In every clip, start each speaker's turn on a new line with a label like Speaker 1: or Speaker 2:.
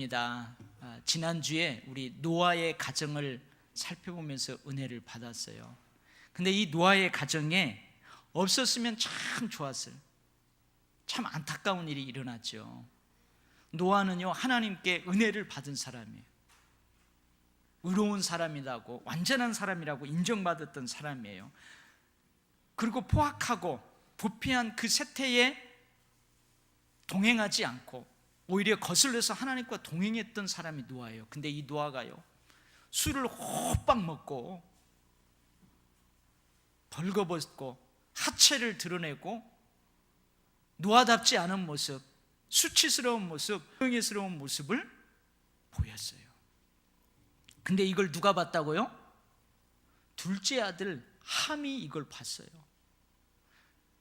Speaker 1: 오랜만입니다. 지난주에 우리 노아의 가정을 살펴보면서 은혜를 받았어요. 근데 이 노아의 가정에 없었으면 참 좋았을, 참 안타까운 일이 일어났죠. 노아는요, 하나님께 은혜를 받은 사람이에요. 의로운 사람이라고, 완전한 사람이라고 인정받았던 사람이에요. 그리고 포악하고 부패한 그 세태에 동행하지 않고 오히려 거슬려서 하나님과 동행했던 사람이 노아예요. 근데 이 노아가요, 술을 호박 먹고 벌거벗고 하체를 드러내고 노아답지 않은 모습, 수치스러운 모습, 명예스러운 모습을 보였어요. 근데 이걸 누가 봤다고요? 둘째 아들 함이 이걸 봤어요.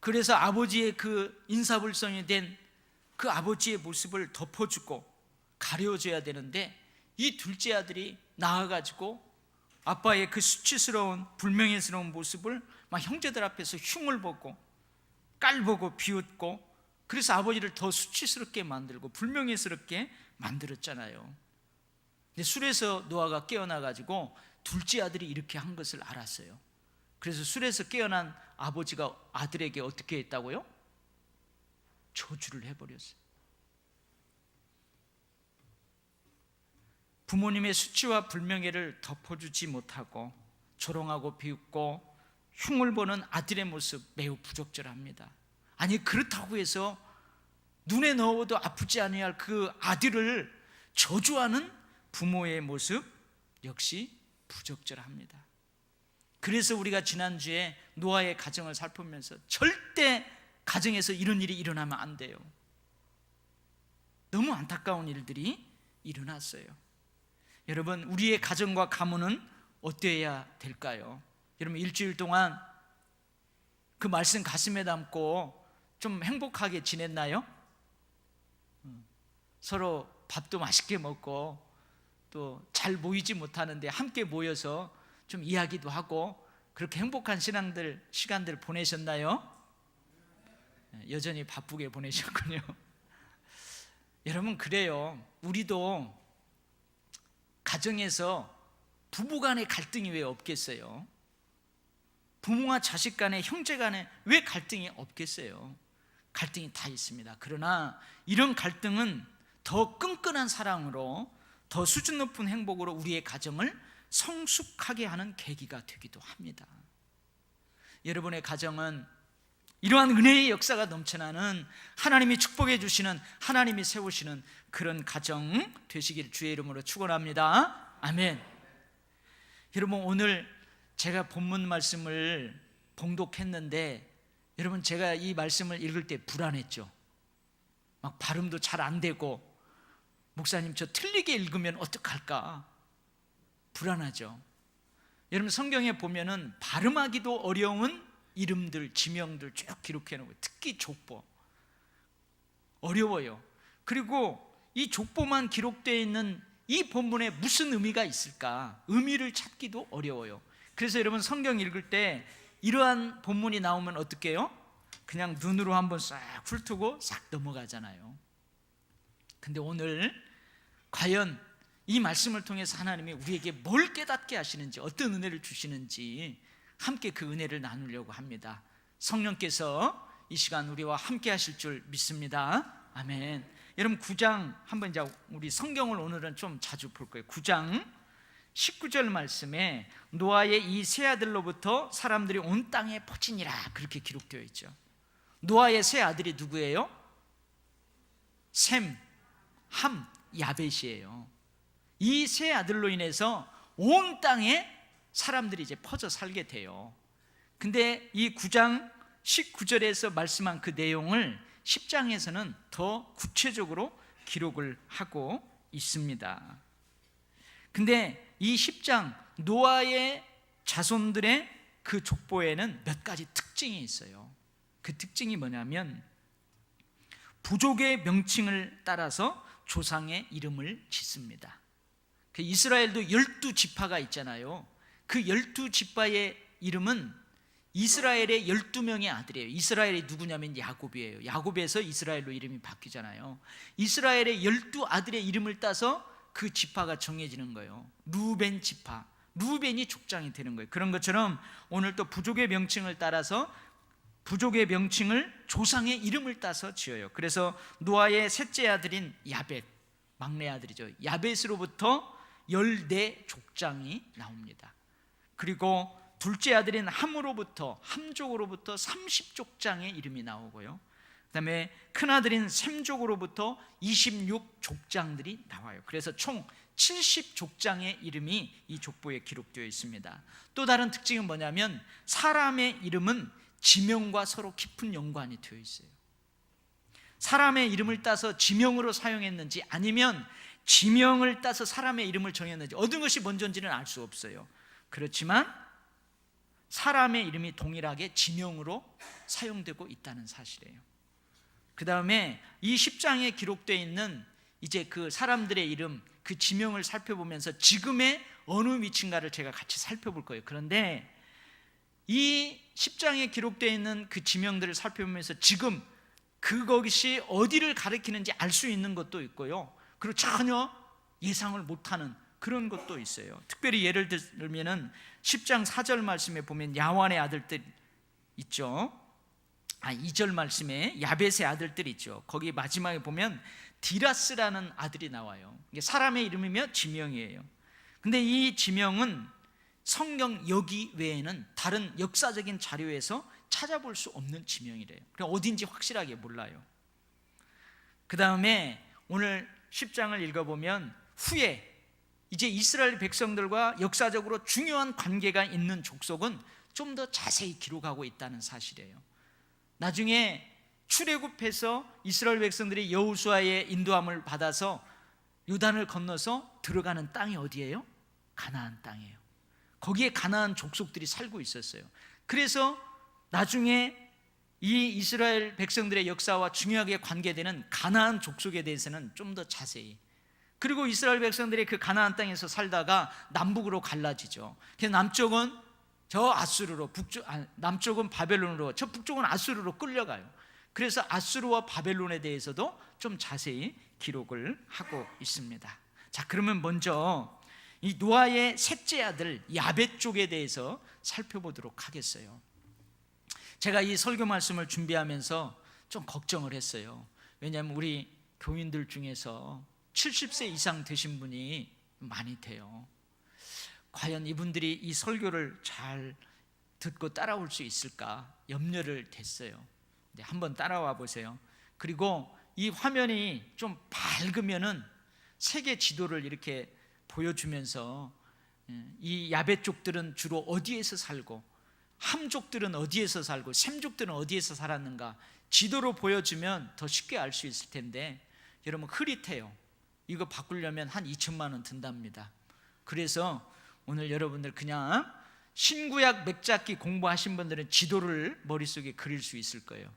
Speaker 1: 그래서 아버지의 그 인사불성이 된 그 아버지의 모습을 덮어주고 가려줘야 되는데, 이 둘째 아들이 나와가지고 아빠의 그 수치스러운 불명예스러운 모습을 막 형제들 앞에서 흉을 보고 깔보고 비웃고, 그래서 아버지를 더 수치스럽게 만들고 불명예스럽게 만들었잖아요. 근데 술에서 노아가 깨어나가지고 둘째 아들이 이렇게 한 것을 알았어요. 그래서 술에서 깨어난 아버지가 아들에게 어떻게 했다고요? 저주를 해버렸어요. 부모님의 수치와 불명예를 덮어주지 못하고 조롱하고 비웃고 흉을 보는 아들의 모습 매우 부적절합니다. 아니, 그렇다고 해서 눈에 넣어도 아프지 아니할 그 아들을 저주하는 부모의 모습 역시 부적절합니다. 그래서 우리가 지난주에 노아의 가정을 살펴보면서 절대 가정에서 이런 일이 일어나면 안 돼요. 너무 안타까운 일들이 일어났어요. 여러분, 우리의 가정과 가문은 어때야 될까요? 여러분, 일주일 동안 그 말씀 가슴에 담고 좀 행복하게 지냈나요? 서로 밥도 맛있게 먹고 또 잘 모이지 못하는데 함께 모여서 좀 이야기도 하고 그렇게 행복한 시간들 보내셨나요? 여전히 바쁘게 보내셨군요. 여러분, 그래요. 우리도 가정에서 부부 간의 갈등이 왜 없겠어요? 부모와 자식 간에, 형제 간에 왜 갈등이 없겠어요? 갈등이 다 있습니다. 그러나 이런 갈등은 더 끈끈한 사랑으로, 더 수준 높은 행복으로 우리의 가정을 성숙하게 하는 계기가 되기도 합니다. 여러분의 가정은 이러한 은혜의 역사가 넘쳐나는, 하나님이 축복해 주시는, 하나님이 세우시는 그런 가정 되시길 주의 이름으로 축원합니다. 아멘. 여러분, 오늘 제가 본문 말씀을 봉독했는데, 여러분, 제가 이 말씀을 읽을 때 불안했죠. 막 발음도 잘 안 되고, 목사님 저 틀리게 읽으면 어떡할까 불안하죠. 여러분, 성경에 보면은 발음하기도 어려운 이름들, 지명들 쭉 기록해 놓고, 특히 족보 어려워요. 그리고 이 족보만 기록되어 있는 이 본문에 무슨 의미가 있을까, 의미를 찾기도 어려워요. 그래서 여러분, 성경 읽을 때 이러한 본문이 나오면 어떻게 해요? 그냥 눈으로 한번 싹 훑고 싹 넘어가잖아요. 근데 오늘 과연 이 말씀을 통해서 하나님이 우리에게 뭘 깨닫게 하시는지, 어떤 은혜를 주시는지 함께 그 은혜를 나누려고 합니다. 성령께서 이 시간 우리와 함께 하실 줄 믿습니다. 아멘. 여러분, 9장 한번 이제 우리 성경을 오늘은 좀 자주 볼 거예요. 9장 19절 말씀에 노아의 이 세 아들로부터 사람들이 온 땅에 퍼지니라, 그렇게 기록되어 있죠. 노아의 세 아들이 누구예요? 셈, 함, 야벳이에요. 이 세 아들로 인해서 온 땅에 사람들이 이제 퍼져 살게 돼요. 근데 이 9장 19절에서 말씀한 그 내용을 10장에서는 더 구체적으로 기록을 하고 있습니다. 근데 이 10장 노아의 자손들의 그 족보에는 몇 가지 특징이 있어요. 그 특징이 뭐냐면, 부족의 명칭을 따라서 조상의 이름을 짓습니다. 그 이스라엘도 12지파가 있잖아요. 그 12지파의 이름은 이스라엘의 12명의 아들이에요. 이스라엘이 누구냐면 야곱이에요. 야곱에서 이스라엘로 이름이 바뀌잖아요. 이스라엘의 12아들의 이름을 따서 그 지파가 정해지는 거예요. 루벤 지파, 루벤이 족장이 되는 거예요. 그런 것처럼 오늘 또 부족의 명칭을 따라서 부족의 명칭을 조상의 이름을 따서 지어요. 그래서 노아의 셋째 아들인 야벳, 막내 아들이죠. 야벳으로부터 14족장이 나옵니다. 그리고 둘째 아들인 함으로부터, 함족으로부터 30족장의 이름이 나오고요. 그 다음에 큰아들인 셈족으로부터 26족장들이 나와요. 그래서 총 70족장의 이름이 이 족보에 기록되어 있습니다. 또 다른 특징은 뭐냐면 사람의 이름은 지명과 서로 깊은 연관이 되어 있어요. 사람의 이름을 따서 지명으로 사용했는지 아니면 지명을 따서 사람의 이름을 정했는지 어떤 것이 먼저인지는 알 수 없어요. 그렇지만 사람의 이름이 동일하게 지명으로 사용되고 있다는 사실이에요. 그 다음에 이 10장에 기록되어 있는 이제 그 사람들의 이름, 그 지명을 살펴보면서 지금의 어느 위치인가를 제가 같이 살펴볼 거예요. 그런데 이 10장에 기록되어 있는 그 지명들을 살펴보면서 지금 그것이 어디를 가리키는지 알 수 있는 것도 있고요. 그리고 전혀 예상을 못하는 그런 것도 있어요. 특별히 예를 들면은 10장 4절 말씀에 보면 야완의 아들들 있죠. 2절 말씀에 야벳의 아들들 있죠. 거기 마지막에 보면 디라스라는 아들이 나와요. 이게 사람의 이름이며 지명이에요. 근데 이 지명은 성경 여기 외에는 다른 역사적인 자료에서 찾아볼 수 없는 지명이래요. 그냥 어딘지 확실하게 몰라요. 그 다음에 오늘 10장을 읽어보면 후에 이제 이스라엘 백성들과 역사적으로 중요한 관계가 있는 족속은 좀 더 자세히 기록하고 있다는 사실이에요. 나중에 출애굽해서 이스라엘 백성들이 여호수아의 인도함을 받아서 요단을 건너서 들어가는 땅이 어디예요? 가나안 땅이에요. 거기에 가나안 족속들이 살고 있었어요. 그래서 나중에 이 이스라엘 백성들의 역사와 중요하게 관계되는 가나안 족속에 대해서는 좀 더 자세히, 그리고 이스라엘 백성들이 그 가나안 땅에서 살다가 남북으로 갈라지죠. 그래서 남쪽은 저 아수르로, 남쪽은 바벨론으로, 저 북쪽은 아수르로 끌려가요. 그래서 아수르와 바벨론에 대해서도 좀 자세히 기록을 하고 있습니다. 자, 그러면 먼저 이 노아의 셋째 아들 야벳 쪽에 대해서 살펴보도록 하겠어요. 제가 이 설교 말씀을 준비하면서 좀 걱정을 했어요. 왜냐하면 우리 교인들 중에서 70세 이상 되신 분이 많이 돼요. 과연 이분들이 이 설교를 잘 듣고 따라올 수 있을까 염려를 됐어요. 한번 따라와 보세요. 그리고 이 화면이 좀 밝으면은 세계 지도를 이렇게 보여주면서 이 야벳족들은 주로 어디에서 살고, 함족들은 어디에서 살고, 셈족들은 어디에서 살았는가 지도로 보여주면 더 쉽게 알 수 있을 텐데, 여러분 흐릿해요. 이거 바꾸려면 한 2천만 원 든답니다. 그래서 오늘 여러분들 그냥 신구약 맥잡기 공부하신 분들은 지도를 머릿속에 그릴 수 있을 거예요.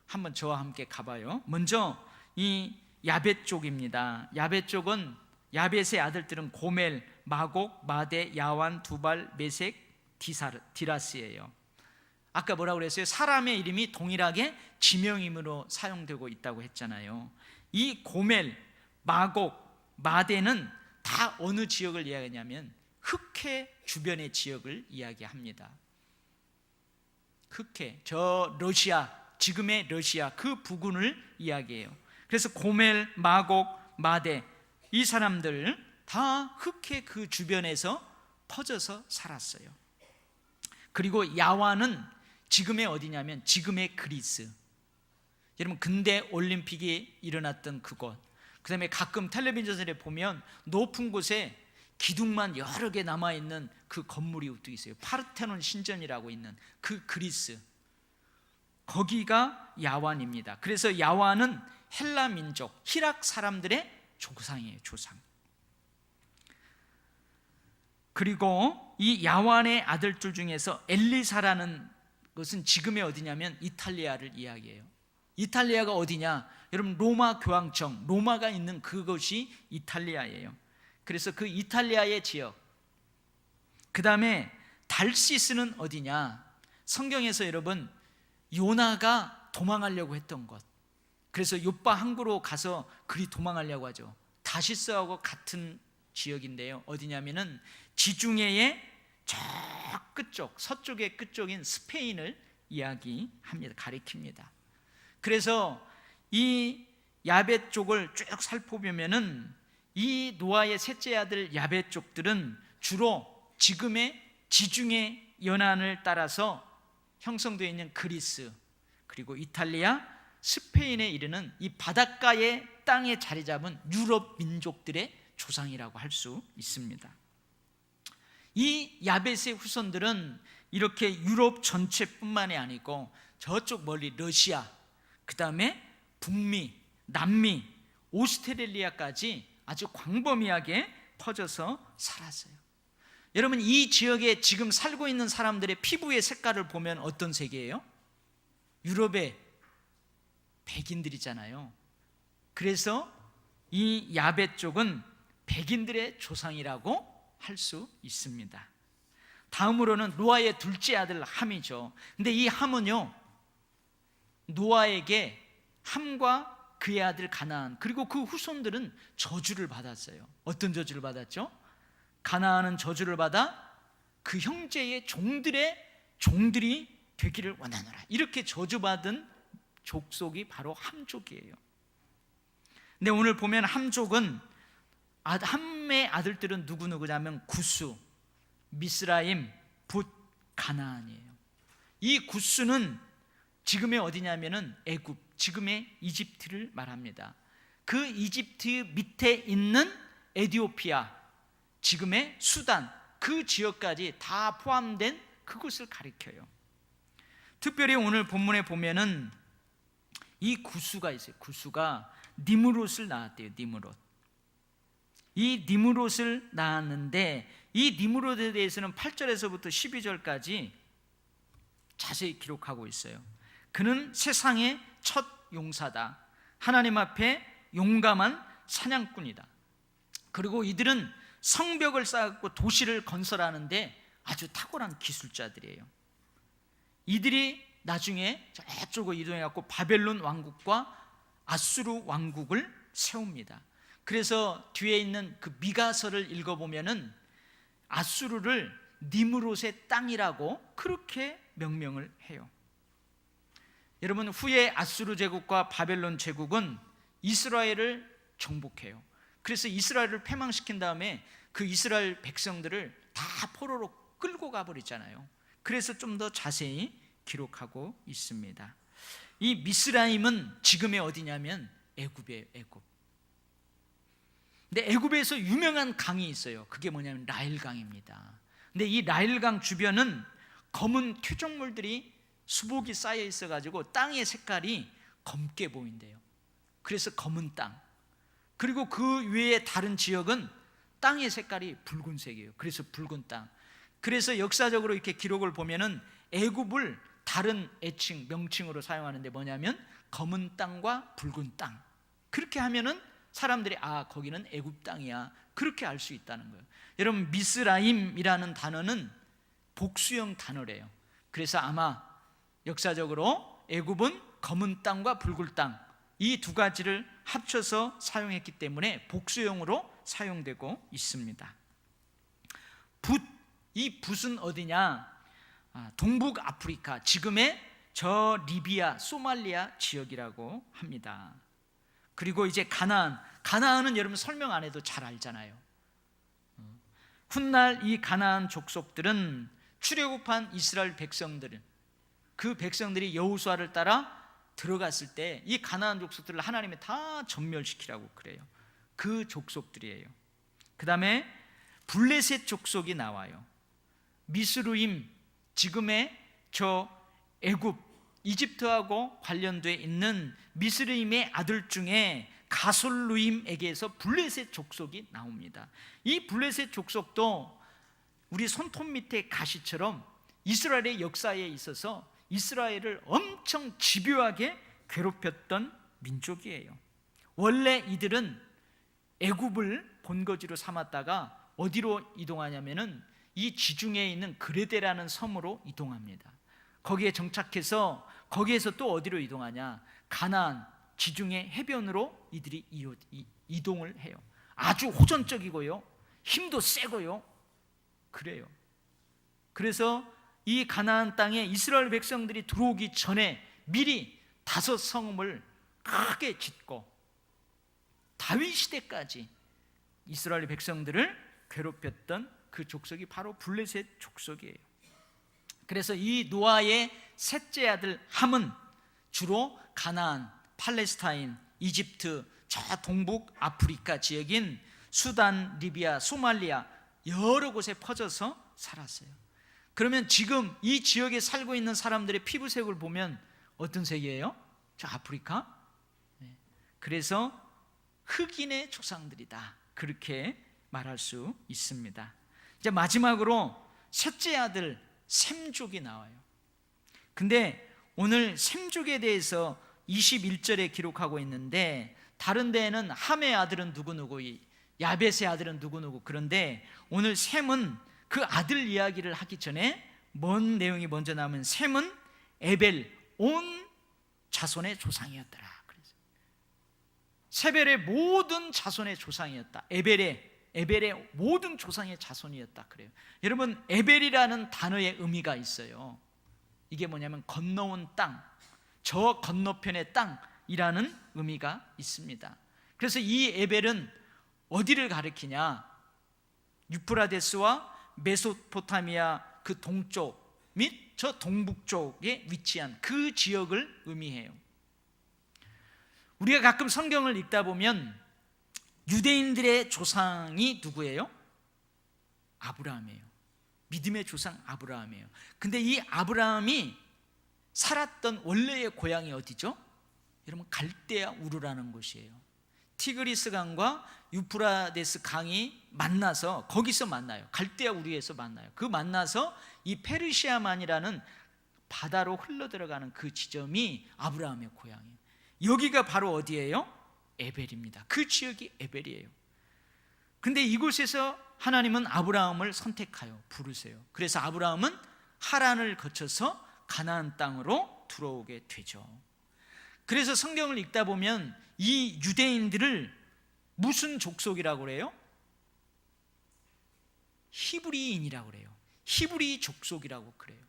Speaker 1: 한번 저와 함께 가봐요. 먼저 이 야벳 쪽입니다. 야벳 쪽은, 야벳의 아들들은 고멜, 마곡, 마대, 야완, 두발, 메색, 디라스예요. 아까 뭐라고 그랬어요? 사람의 이름이 동일하게 지명임으로 사용되고 있다고 했잖아요. 이 고멜, 마곡, 마대는 다 어느 지역을 이야기하냐면 흑해 주변의 지역을 이야기합니다. 흑해, 저 러시아, 지금의 러시아 그 부근을 이야기해요. 그래서 고멜, 마곡, 마대, 이 사람들 다 흑해 그 주변에서 퍼져서 살았어요. 그리고 야완은 지금의 어디냐면 지금의 그리스. 여러분 근대 올림픽이 일어났던 그곳, 그 다음에 가끔 텔레비전에 보면 높은 곳에 기둥만 여러 개 남아있는 그 건물이 또 있어요. 파르테논 신전이라고 있는 그 그리스, 거기가 야완입니다. 그래서 야완은 헬라 민족, 히락 사람들의 조상이에요. 조상. 그리고 이 야완의 아들들 중에서 엘리사라는 것은 지금의 어디냐면 이탈리아를 이야기해요. 이탈리아가 어디냐? 여러분 로마 교황청, 로마가 있는 그곳이 이탈리아예요. 그래서 그 이탈리아의 지역, 그 다음에 달시스는 어디냐? 성경에서 여러분 요나가 도망하려고 했던 것, 그래서 욥바 항구로 가서 그리 도망하려고 하죠. 다시스하고 같은 지역인데요, 어디냐면은 지중해의 저 끝쪽, 서쪽의 끝쪽인 스페인을 이야기합니다. 가리킵니다. 그래서 이 야벳 쪽을 쭉 살펴보면은 이 노아의 셋째 아들 야벳 쪽들은 주로 지금의 지중해 연안을 따라서 형성되어 있는 그리스, 그리고 이탈리아, 스페인에 이르는 이 바닷가의 땅에 자리 잡은 유럽 민족들의 조상이라고 할 수 있습니다. 이 야벳의 후손들은 이렇게 유럽 전체뿐만이 아니고 저쪽 멀리 러시아, 그 다음에 북미, 남미, 오스트레일리아까지 아주 광범위하게 퍼져서 살았어요. 여러분, 이 지역에 지금 살고 있는 사람들의 피부의 색깔을 보면 어떤 색이에요? 유럽의 백인들이잖아요. 그래서 이 야벳 쪽은 백인들의 조상이라고 할 수 있습니다. 다음으로는 노아의 둘째 아들 함이죠. 근데 이 함은요, 노아에게 함과 그의 아들 가나안, 그리고 그 후손들은 저주를 받았어요. 어떤 저주를 받았죠? 가나안은 저주를 받아 그 형제의 종들이 되기를 원하노라, 이렇게 저주받은 족속이 바로 함족이에요. 근데 오늘 보면 함족은, 함의 아들들은 누구냐면 구스, 미스라임, 붓, 가나안이에요. 이 구스는 지금의 어디냐면은 애굽, 지금의 이집트를 말합니다. 그 이집트 밑에 있는 에티오피아, 지금의 수단, 그 지역까지 다 포함된 그곳을 가리켜요. 특별히 오늘 본문에 보면은 이 구스가 있어요. 구스가 니므롯을 낳았대요. 니므롯. 이 니므롯을 낳았는데 이 니므롯에 대해서는 8절에서부터 12절까지 자세히 기록하고 있어요. 그는 세상의 첫 용사다. 하나님 앞에 용감한 사냥꾼이다. 그리고 이들은 성벽을 쌓고 도시를 건설하는데 아주 탁월한 기술자들이에요. 이들이 나중에 저쪽으로 이동해갖고 바벨론 왕국과 아수르 왕국을 세웁니다. 그래서 뒤에 있는 그 미가서를 읽어보면은 아수르를 니므롯의 땅이라고 그렇게 명명을 해요. 여러분, 후에 아수르 제국과 바벨론 제국은 이스라엘을 정복해요. 그래서 이스라엘을 패망시킨 다음에 그 이스라엘 백성들을 다 포로로 끌고 가버리잖아요. 그래서 좀 더 자세히 기록하고 있습니다. 이 미스라임은 지금의 어디냐면 애굽이에요. 애굽. 근데 애굽에서 유명한 강이 있어요. 그게 뭐냐면 나일강입니다. 근데 이 나일강 주변은 검은 퇴적물들이 수복이 쌓여 있어가지고 땅의 색깔이 검게 보인대요. 그래서 검은 땅. 그리고 그 외에 다른 지역은 땅의 색깔이 붉은색이에요. 그래서 붉은 땅. 그래서 역사적으로 이렇게 기록을 보면은 애굽을 다른 애칭, 명칭으로 사용하는데 뭐냐면 검은 땅과 붉은 땅. 그렇게 하면은 사람들이 거기는 애굽 땅이야, 그렇게 알 수 있다는 거예요. 여러분, 미스라임이라는 단어는 복수형 단어래요. 그래서 아마 역사적으로 애굽은 검은 땅과 붉은 땅, 이 두 가지를 합쳐서 사용했기 때문에 복수형으로 사용되고 있습니다. 붓, 이 붓은 어디냐? 동북 아프리카, 지금의 저 리비아, 소말리아 지역이라고 합니다. 그리고 이제 가나안은 여러분 설명 안 해도 잘 알잖아요. 훗날 이 가나안 족속들은 출애굽한 이스라엘 백성들은, 그 백성들이 여호수아를 따라 들어갔을 때 이 가나안 족속들을 하나님이 다 전멸시키라고 그래요. 그 족속들이에요. 그 다음에 블레셋 족속이 나와요. 미스루임, 지금의 저 애굽, 이집트하고 관련되어 있는 미스루임의 아들 중에 가솔루임에게서 블레셋 족속이 나옵니다. 이 블레셋 족속도 우리 손톱 밑에 가시처럼 이스라엘의 역사에 있어서 이스라엘을 엄청 집요하게 괴롭혔던 민족이에요. 원래 이들은 애굽을 본거지로 삼았다가 어디로 이동하냐면은 이 지중해에 있는 그레데라는 섬으로 이동합니다. 거기에 정착해서 거기에서 또 어디로 이동하냐? 가나안 지중해 해변으로 이들이 이동을 해요. 아주 호전적이고요, 힘도 세고요, 그래요. 그래서 이 가나안 땅에 이스라엘 백성들이 들어오기 전에 미리 5성읍을 크게 짓고 다윗 시대까지 이스라엘 백성들을 괴롭혔던 그 족속이 바로 블레셋 족속이에요. 그래서 이 노아의 셋째 아들 함은 주로 가나안, 팔레스타인, 이집트, 저 동북 아프리카 지역인 수단, 리비아, 소말리아 여러 곳에 퍼져서 살았어요. 그러면 지금 이 지역에 살고 있는 사람들의 피부색을 보면 어떤 색이에요? 저 아프리카? 그래서 흑인의 조상들이다, 그렇게 말할 수 있습니다. 이제 마지막으로 셋째 아들 셈족이 나와요. 근데 오늘 셈족에 대해서 21절에 기록하고 있는데 다른 데에는 함의 아들은 누구누구, 야벳의 아들은 누구누구, 그런데 오늘 셈은 그 아들 이야기를 하기 전에 뭔 내용이 먼저 나오면 셈은 에벨 온 자손의 조상이었더라. 세벨의 모든 자손의 조상이었다. 에벨의 모든 조상의 자손이었다, 그래요. 여러분, 에벨이라는 단어의 의미가 있어요. 이게 뭐냐면 건너온 땅, 저 건너편의 땅이라는 의미가 있습니다. 그래서 이 에벨은 어디를 가리키냐? 유프라데스와 메소포타미아 그 동쪽 및 저 동북쪽에 위치한 그 지역을 의미해요. 우리가 가끔 성경을 읽다 보면 유대인들의 조상이 누구예요? 아브라함이에요. 믿음의 조상 아브라함이에요. 근데 이 아브라함이 살았던 원래의 고향이 어디죠? 여러분, 갈대아 우르라는 곳이에요. 티그리스 강과 유프라데스 강이 만나서 거기서 만나요. 갈대아 우르에서 만나요. 그 만나서 이 페르시아만이라는 바다로 흘러들어가는 그 지점이 아브라함의 고향이에요. 여기가 바로 어디예요? 에벨입니다. 그 지역이 에벨이에요. 근데 이곳에서 하나님은 아브라함을 선택하여 부르세요. 그래서 아브라함은 하란을 거쳐서 가나안 땅으로 들어오게 되죠. 그래서 성경을 읽다 보면 이 유대인들을 무슨 족속이라고 그래요? 히브리인이라고 그래요. 히브리 족속이라고 그래요.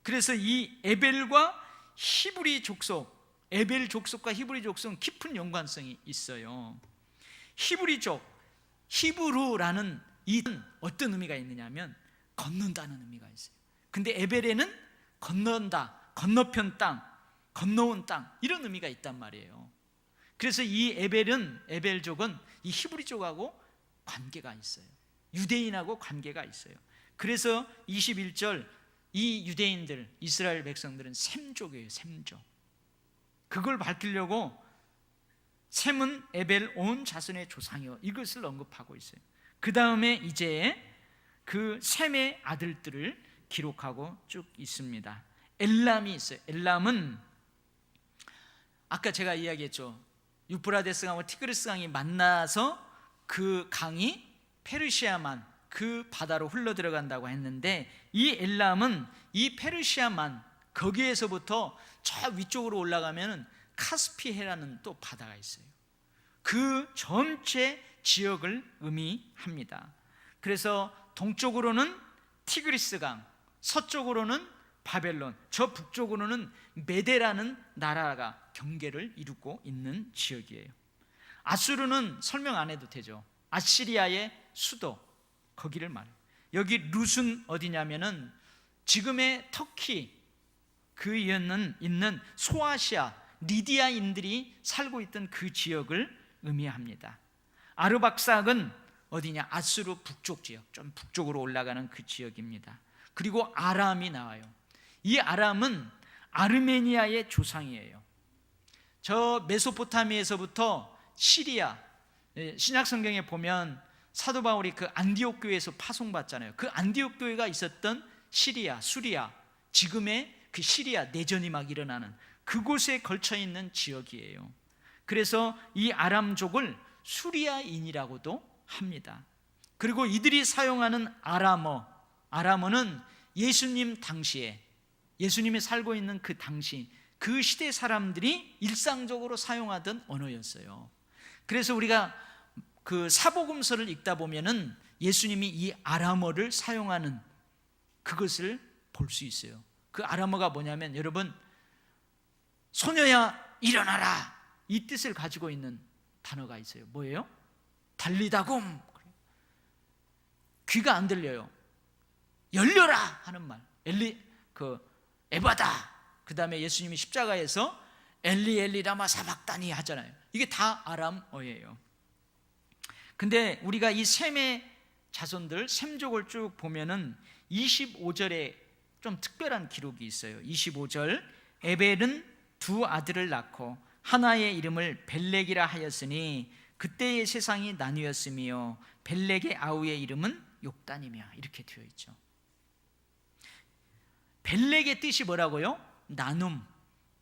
Speaker 1: 그래서 이 에벨과 히브리 족속, 에벨 족속과 히브리 족속은 깊은 연관성이 있어요. 히브리족, 히브루라는 이 어떤 의미가 있느냐면 건넌다는 의미가 있어요. 근데 에벨에는 건넌다, 건너편 땅, 건너온 땅, 이런 의미가 있단 말이에요. 그래서 이 에벨족은 이 히브리족하고 관계가 있어요. 유대인하고 관계가 있어요. 그래서 21절, 이 유대인들, 이스라엘 백성들은 셈족이에요. 셈족. 그걸 밝히려고 셈은 에벨 온 자손의 조상이요, 이것을 언급하고 있어요. 그 다음에 이제 그 셈의 아들들을 기록하고 쭉 있습니다. 엘람이 있어요. 엘람은 아까 제가 이야기했죠. 유프라데스 강과 티그리스 강이 만나서 그 강이 페르시아만, 그 바다로 흘러 들어간다고 했는데, 이 엘람은 이 페르시아만, 거기에서부터 저 위쪽으로 올라가면 카스피해라는 또 바다가 있어요. 그 전체 지역을 의미합니다. 그래서 동쪽으로는 티그리스 강, 서쪽으로는 바벨론, 저 북쪽으로는 메데라는 나라가 경계를 이루고 있는 지역이에요. 아수르는 설명 안 해도 되죠. 아시리아의 수도, 거기를 말해요. 여기 룻은 어디냐면은 지금의 터키 그 이어는 있는 소아시아, 리디아인들이 살고 있던 그 지역을 의미합니다. 아르박삭은 어디냐? 아수르 북쪽 지역, 좀 북쪽으로 올라가는 그 지역입니다. 그리고 아람이 나와요. 이 아람은 아르메니아의 조상이에요. 저 메소포타미아에서부터 시리아, 신약 성경에 보면 사도 바울이 그 안디옥 교회에서 파송받잖아요. 그 안디옥 교회가 있었던 시리아, 수리아, 지금의 그 시리아 내전이 막 일어나는 그곳에 걸쳐 있는 지역이에요. 그래서 이 아람족을 수리아인이라고도 합니다. 그리고 이들이 사용하는 아람어는 예수님 당시에 예수님이 살고 있는 그 당시 그 시대 사람들이 일상적으로 사용하던 언어였어요. 그래서 우리가 그 사복음서를 읽다 보면은 예수님이 이 아람어를 사용하는 그것을 볼 수 있어요. 그 아람어가 뭐냐면, 여러분, 소녀야 일어나라, 이 뜻을 가지고 있는 단어가 있어요. 뭐예요? 달리다곰. 귀가 안 들려요. 열려라 하는 말. 에바다. 그 다음에 예수님이 십자가에서 엘리 엘리 라마 사박다니 하잖아요. 이게 다 아람어예요. 근데 우리가 이 셈의 자손들, 셈족을 쭉 보면은 25절에 좀 특별한 기록이 있어요. 25절, 에벨은 두 아들을 낳고 하나의 이름을 벨렉이라 하였으니 그때의 세상이 나뉘었으며 벨렉의 아우의 이름은 욕단이며, 이렇게 되어 있죠. 벨렉의 뜻이 뭐라고요? 나눔,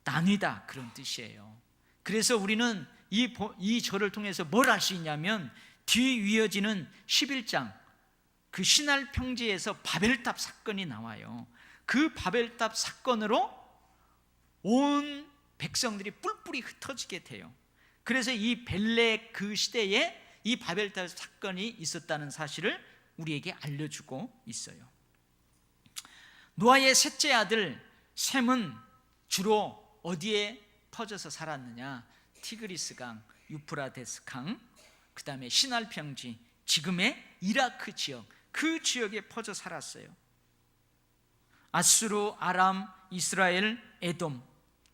Speaker 1: 나뉘다, 그런 뜻이에요. 그래서 우리는 이 절을 통해서 뭘 알 수 있냐면, 뒤이어지는 11장 그 신할 평지에서 바벨탑 사건이 나와요. 그 바벨탑 사건으로 온 백성들이 뿔뿔이 흩어지게 돼요. 그래서 이 벨렉 그 시대에 이 바벨탑 사건이 있었다는 사실을 우리에게 알려주고 있어요. 노아의 셋째 아들 셈은 주로 어디에 퍼져서 살았느냐? 티그리스강, 유프라데스 강, 그 다음에 신할 평지, 지금의 이라크 지역, 그 지역에 퍼져 살았어요. 아수르, 아람, 이스라엘, 에돔,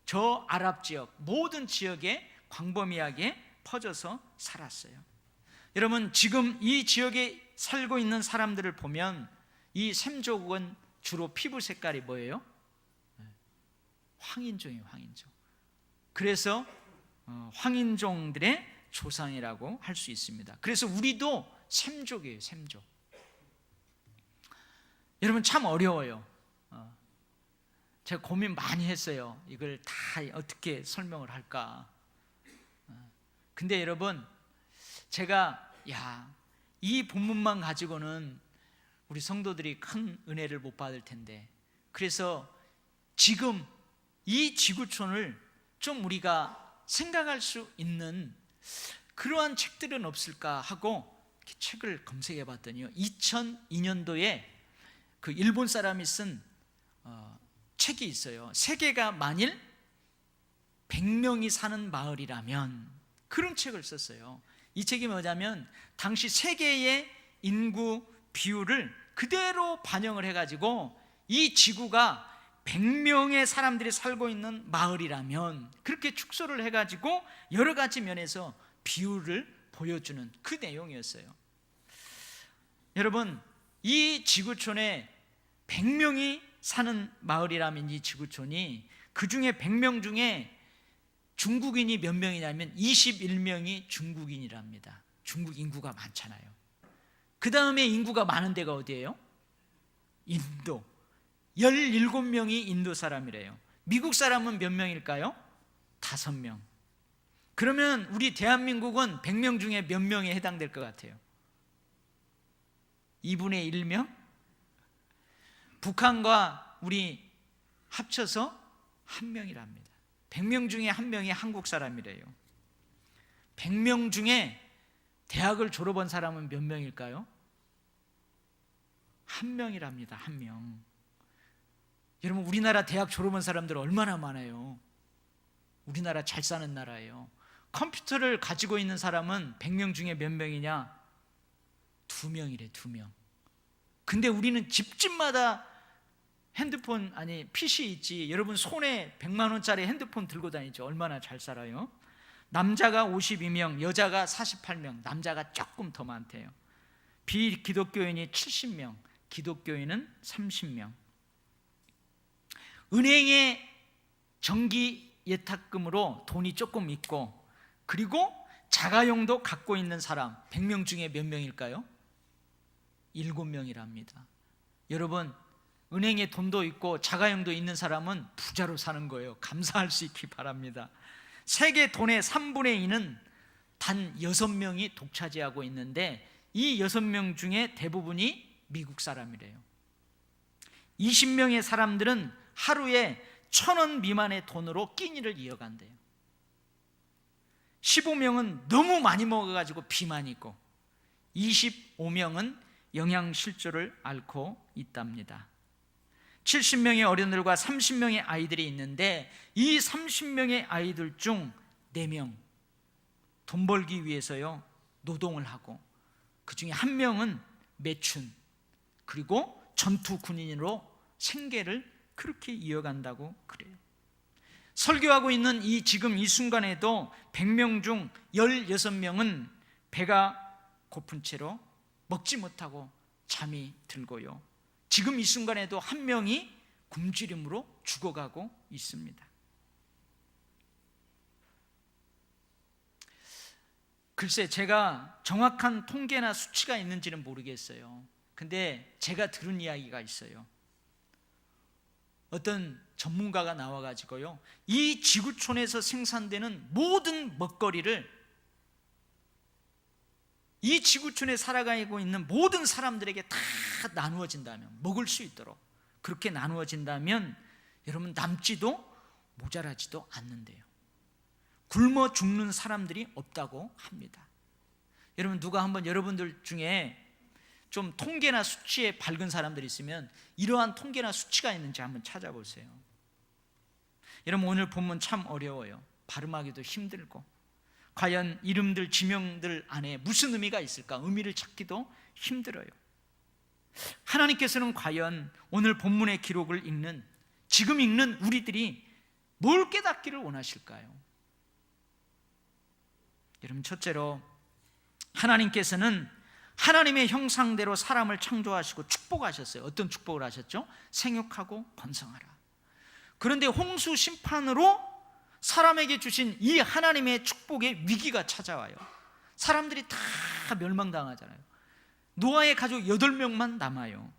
Speaker 1: 저 아랍 지역, 모든 지역에 광범위하게 퍼져서 살았어요. 여러분, 지금 이 지역에 살고 있는 사람들을 보면 이 셈족은 주로 피부 색깔이 뭐예요? 황인종이에요. 황인종. 그래서 황인종들의 조상이라고 할 수 있습니다. 그래서 우리도 셈족이에요. 셈족. 여러분, 참 어려워요. 제가 고민 많이 했어요. 이걸 다 어떻게 설명을 할까. 근데 여러분, 제가 이 본문만 가지고는 우리 성도들이 큰 은혜를 못 받을 텐데, 그래서 지금 이 지구촌을 좀 우리가 생각할 수 있는 그러한 책들은 없을까 하고 이렇게 책을 검색해 봤더니요, 2002년도에 그 일본 사람이 쓴 책이 있어요. 세계가 만일 100명이 사는 마을이라면, 그런 책을 썼어요. 이 책이 뭐냐면, 당시 세계의 인구 비율을 그대로 반영을 해가지고 이 지구가 100명의 사람들이 살고 있는 마을이라면, 그렇게 축소를 해가지고 여러 가지 면에서 비율을 보여주는 그 내용이었어요. 여러분, 이 지구촌에 100명이 사는 마을이라면, 이 지구촌이 그 중에 100명 중에 중국인이 몇 명이냐면 21명이 중국인이랍니다. 중국 인구가 많잖아요. 그 다음에 인구가 많은 데가 어디예요? 인도. 17명이 인도 사람이래요. 미국 사람은 몇 명일까요? 5명. 그러면 우리 대한민국은 100명 중에 몇 명에 해당될 것 같아요? 2분의 1명? 북한과 우리 합쳐서 1명이랍니다. 100명 중에 1명이 한국 사람이래요. 100명 중에 대학을 졸업한 사람은 몇 명일까요? 1명이랍니다. 1명. 여러분, 우리나라 대학 졸업한 사람들 얼마나 많아요? 우리나라 잘 사는 나라예요. 컴퓨터를 가지고 있는 사람은 100명 중에 몇 명이냐? 2명이래. 2명. 근데 우리는 집집마다 핸드폰, PC 있지. 여러분 손에 100만 원짜리 핸드폰 들고 다니죠. 얼마나 잘 살아요? 남자가 52명, 여자가 48명, 남자가 조금 더 많대요. 비기독교인이 70명, 기독교인은 30명. 은행에 정기 예탁금으로 돈이 조금 있고, 그리고 자가용도 갖고 있는 사람 100명 중에 몇 명일까요? 7명이랍니다. 여러분, 은행에 돈도 있고 자가용도 있는 사람은 부자로 사는 거예요. 감사할 수 있기 바랍니다. 세계 돈의 3분의 2는 단 6명이 독차지하고 있는데, 이 6명 중에 대부분이 미국 사람이래요. 20명의 사람들은 하루에 1,000원 미만의 돈으로 끼니를 이어간대요. 15명은 너무 많이 먹어가지고 비만 있고 25명은 영양실조를 앓고 있답니다. 70명의 어른들과 30명의 아이들이 있는데 이 30명의 아이들 중 4명 돈 벌기 위해서요 노동을 하고, 그 중에 1명은 매춘, 그리고 전투 군인으로 생계를 그렇게 이어간다고 그래요. 설교하고 있는 지금 이 순간에도 100명 중 16명은 배가 고픈 채로 먹지 못하고 잠이 들고요, 지금 이 순간에도 1명이 굶주림으로 죽어가고 있습니다. 글쎄, 제가 정확한 통계나 수치가 있는지는 모르겠어요. 근데 제가 들은 이야기가 있어요. 어떤 전문가가 나와가지고요, 이 지구촌에서 생산되는 모든 먹거리를 이 지구촌에 살아가고 있는 모든 사람들에게 다 나누어진다면, 먹을 수 있도록 그렇게 나누어진다면 여러분 남지도 모자라지도 않는데요, 굶어 죽는 사람들이 없다고 합니다. 여러분 누가 한번 여러분들 중에 좀 통계나 수치에 밝은 사람들이 있으면 이러한 통계나 수치가 있는지 한번 찾아보세요. 여러분 오늘 본문 참 어려워요. 발음하기도 힘들고, 과연 이름들 지명들 안에 무슨 의미가 있을까 의미를 찾기도 힘들어요. 하나님께서는 과연 오늘 본문의 기록을 읽는, 지금 읽는 우리들이 뭘 깨닫기를 원하실까요? 여러분 첫째로, 하나님께서는 하나님의 형상대로 사람을 창조하시고 축복하셨어요. 어떤 축복을 하셨죠? 생육하고 번성하라. 그런데 홍수 심판으로 사람에게 주신 이 하나님의 축복의 위기가 찾아와요. 사람들이 다 멸망당하잖아요. 노아의 가족 8명만 남아요.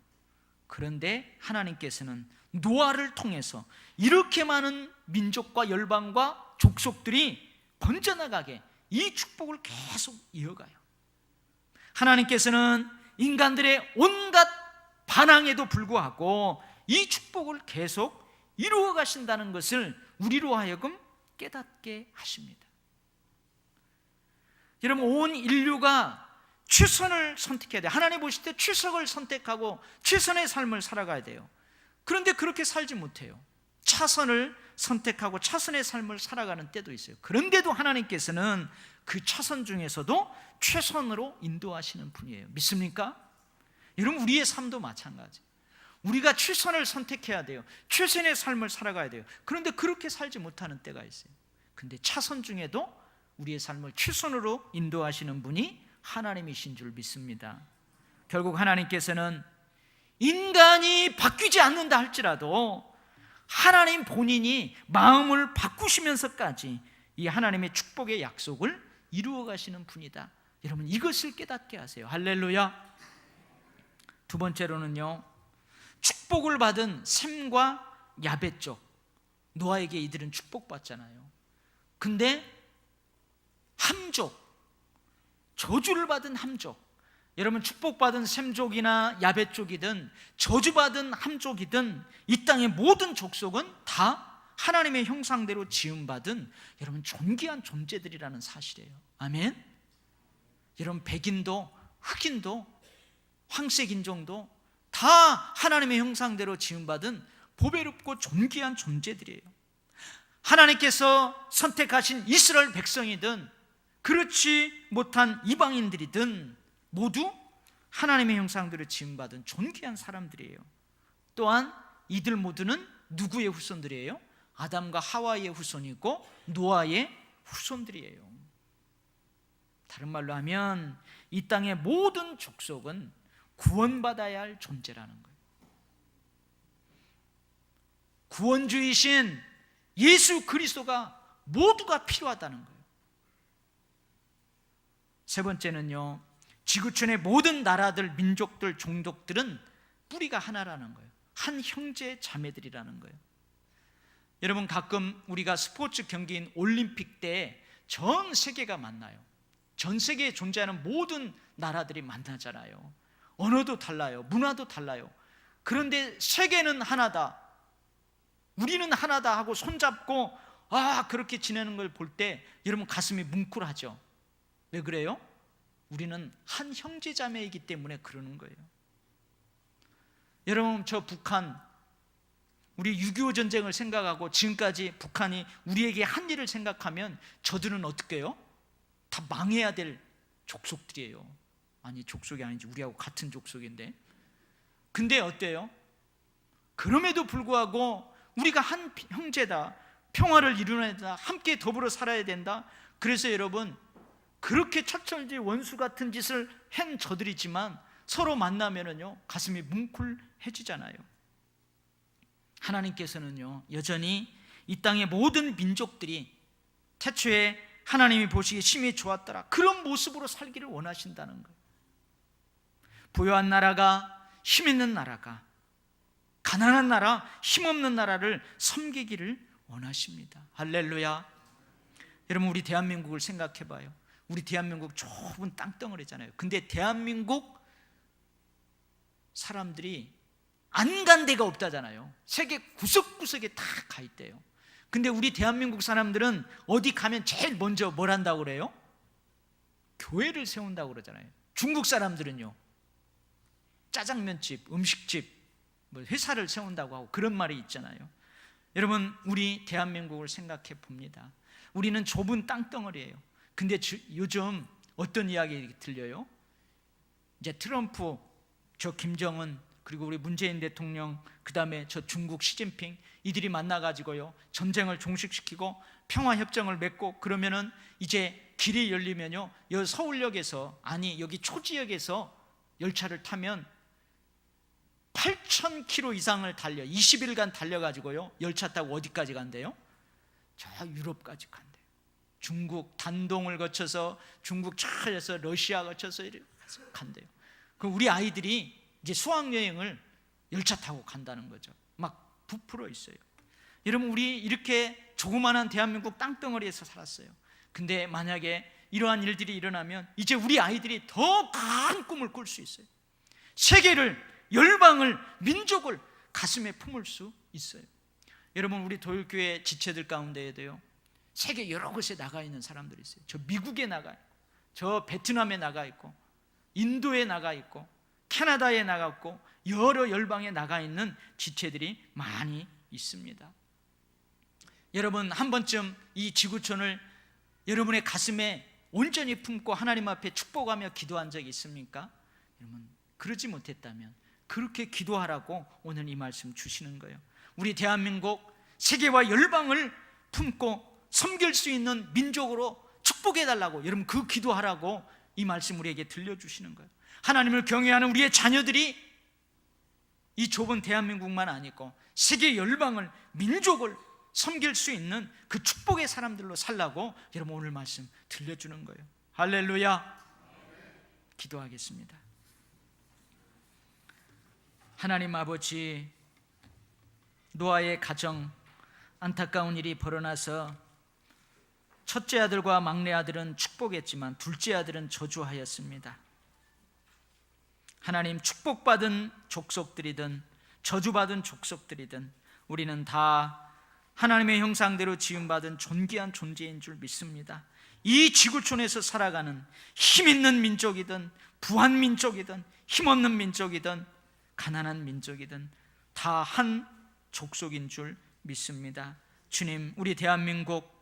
Speaker 1: 그런데 하나님께서는 노아를 통해서 이렇게 많은 민족과 열방과 족속들이 번져나가게 이 축복을 계속 이어가요. 하나님께서는 인간들의 온갖 반항에도 불구하고 이 축복을 계속 이루어 가신다는 것을 우리로 하여금 깨닫게 하십니다. 여러분 온 인류가 최선을 선택해야 돼요. 하나님 보실 때 최선을 선택하고 최선의 삶을 살아가야 돼요. 그런데 그렇게 살지 못해요. 차선을 선택하고 차선의 삶을 살아가는 때도 있어요. 그런데도 하나님께서는 그 차선 중에서도 최선으로 인도하시는 분이에요. 믿습니까? 여러분 우리의 삶도 마찬가지. 우리가 최선을 선택해야 돼요. 최선의 삶을 살아가야 돼요. 그런데 그렇게 살지 못하는 때가 있어요. 근데 차선 중에도 우리의 삶을 최선으로 인도하시는 분이 하나님이신 줄 믿습니다. 결국 하나님께서는 인간이 바뀌지 않는다 할지라도 하나님 본인이 마음을 바꾸시면서까지 이 하나님의 축복의 약속을 이루어 가시는 분이다. 여러분 이것을 깨닫게 하세요. 할렐루야. 두 번째로는요, 축복을 받은 셈과 야벳족, 노아에게 이들은 축복받잖아요. 근데 함족, 저주를 받은 함족, 여러분 축복받은 셈족이나 야벳족이든 저주받은 함족이든 이 땅의 모든 족속은 다 하나님의 형상대로 지음받은 여러분 존귀한 존재들이라는 사실이에요. 아멘. 여러분 백인도 흑인도 황색인종도 다 하나님의 형상대로 지음받은 보배롭고 존귀한 존재들이에요. 하나님께서 선택하신 이스라엘 백성이든 그렇지 못한 이방인들이든 모두 하나님의 형상대로 지음받은 존귀한 사람들이에요. 또한 이들 모두는 누구의 후손들이에요? 아담과 하와의 후손이고 노아의 후손들이에요. 다른 말로 하면 이 땅의 모든 족속은 구원받아야 할 존재라는 거예요. 구원주이신 예수 그리스도가 모두가 필요하다는 거예요. 세 번째는요, 지구촌의 모든 나라들, 민족들, 종족들은 뿌리가 하나라는 거예요. 한 형제 자매들이라는 거예요. 여러분 가끔 우리가 스포츠 경기인 올림픽 때 전 세계가 만나요. 전 세계에 존재하는 모든 나라들이 만나잖아요. 언어도 달라요. 문화도 달라요. 그런데 세계는 하나다. 우리는 하나다 하고 손잡고 그렇게 지내는 걸 볼 때 여러분 가슴이 뭉클하죠. 왜 그래요? 우리는 한 형제자매이기 때문에 그러는 거예요. 여러분, 저 북한, 우리 6.25 전쟁을 생각하고 지금까지 북한이 우리에게 한 일을 생각하면 저들은 어떻게 해요? 다 망해야 될 족속들이에요. 아니, 족속이 아니지, 우리하고 같은 족속인데. 근데 어때요? 그럼에도 불구하고 우리가 한 형제다, 평화를 이루어낸다, 함께 더불어 살아야 된다. 그래서 여러분, 그렇게 철철지 원수 같은 짓을 한 저들이지만 서로 만나면은요 가슴이 뭉클해지잖아요. 하나님께서는요 여전히 이 땅의 모든 민족들이 태초에 하나님이 보시기에 심히 좋았더라, 그런 모습으로 살기를 원하신다는 거예요. 부유한 나라가, 힘 있는 나라가 가난한 나라, 힘없는 나라를 섬기기를 원하십니다. 할렐루야. 여러분, 우리 대한민국을 생각해 봐요. 우리 대한민국 좁은 땅덩어리잖아요. 근데 대한민국 사람들이 안 간 데가 없다잖아요. 세계 구석구석에 다 가 있대요. 근데 우리 대한민국 사람들은 어디 가면 제일 먼저 뭘 한다고 그래요? 교회를 세운다고 그러잖아요. 중국 사람들은요 짜장면집, 음식집, 회사를 세운다고 하고 그런 말이 있잖아요. 여러분, 우리 대한민국을 생각해 봅니다. 우리는 좁은 땅덩어리예요. 근데 요즘 어떤 이야기 들려요? 이제 트럼프, 저 김정은, 그리고 우리 문재인 대통령, 그 다음에 저 중국 시진핑, 이들이 만나가지고요 전쟁을 종식시키고 평화협정을 맺고 그러면은 이제 길이 열리면요 여기 서울역에서, 아니 여기 초지역에서 열차를 타면 8,000km 이상을 달려 20일간 달려가지고요 열차 타고 어디까지 간대요? 저 유럽까지 간대요. 중국 단동을 거쳐서 중국 차에서 러시아 거쳐서 이렇게 간대요. 그럼 우리 아이들이 이제 수학여행을 열차 타고 간다는 거죠. 막 부풀어 있어요. 여러분, 우리 이렇게 조그마한 대한민국 땅덩어리에서 살았어요. 근데 만약에 이러한 일들이 일어나면 이제 우리 아이들이 더 큰 꿈을 꿀 수 있어요. 세계를, 열방을, 민족을 가슴에 품을 수 있어요. 여러분, 우리 도율교회 지체들 가운데에도요 세계 여러 곳에 나가 있는 사람들이 있어요. 저 미국에 나가 있고, 저 베트남에 나가 있고, 인도에 나가 있고, 캐나다에 나가 있고, 여러 열방에 나가 있는 지체들이 많이 있습니다. 여러분, 한 번쯤 이 지구촌을 여러분의 가슴에 온전히 품고 하나님 앞에 축복하며 기도한 적이 있습니까? 여러분, 그러지 못했다면 그렇게 기도하라고 오늘 이 말씀 주시는 거예요. 우리 대한민국 세계와 열방을 품고 섬길 수 있는 민족으로 축복해 달라고, 여러분 그 기도하라고 이 말씀 우리에게 들려주시는 거예요. 하나님을 경외하는 우리의 자녀들이 이 좁은 대한민국만 아니고 세계 열방을, 민족을 섬길 수 있는 그 축복의 사람들로 살라고 여러분 오늘 말씀 들려주는 거예요. 할렐루야. 기도하겠습니다. 하나님 아버지, 노아의 가정 안타까운 일이 벌어나서 첫째 아들과 막내 아들은 축복했지만 둘째 아들은 저주하였습니다. 하나님, 축복받은 족속들이든 저주받은 족속들이든 우리는 다 하나님의 형상대로 지음받은 존귀한 존재인 줄 믿습니다. 이 지구촌에서 살아가는 힘 있는 민족이든 부한 민족이든 힘없는 민족이든 가난한 민족이든 다 한 족속인 줄 믿습니다. 주님, 우리 대한민국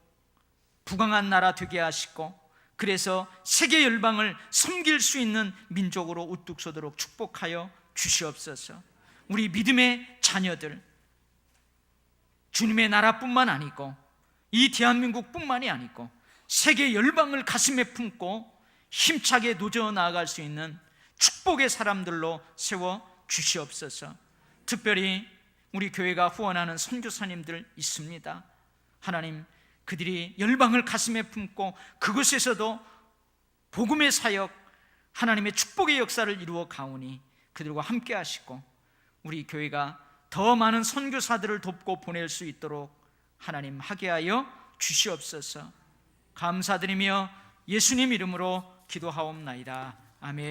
Speaker 1: 부강한 나라 되게 하시고 그래서 세계 열방을 섬길 수 있는 민족으로 우뚝 서도록 축복하여 주시옵소서. 우리 믿음의 자녀들, 주님의 나라뿐만 아니고 이 대한민국뿐만이 아니고 세계 열방을 가슴에 품고 힘차게 노져 나아갈 수 있는 축복의 사람들로 세워 주시옵소서. 특별히 우리 교회가 후원하는 선교사님들 있습니다. 하나님, 그들이 열방을 가슴에 품고 그곳에서도 복음의 사역, 하나님의 축복의 역사를 이루어 가오니 그들과 함께 하시고 우리 교회가 더 많은 선교사들을 돕고 보낼 수 있도록 하나님 하게 하여 주시옵소서. 감사드리며 예수님 이름으로 기도하옵나이다. 아멘.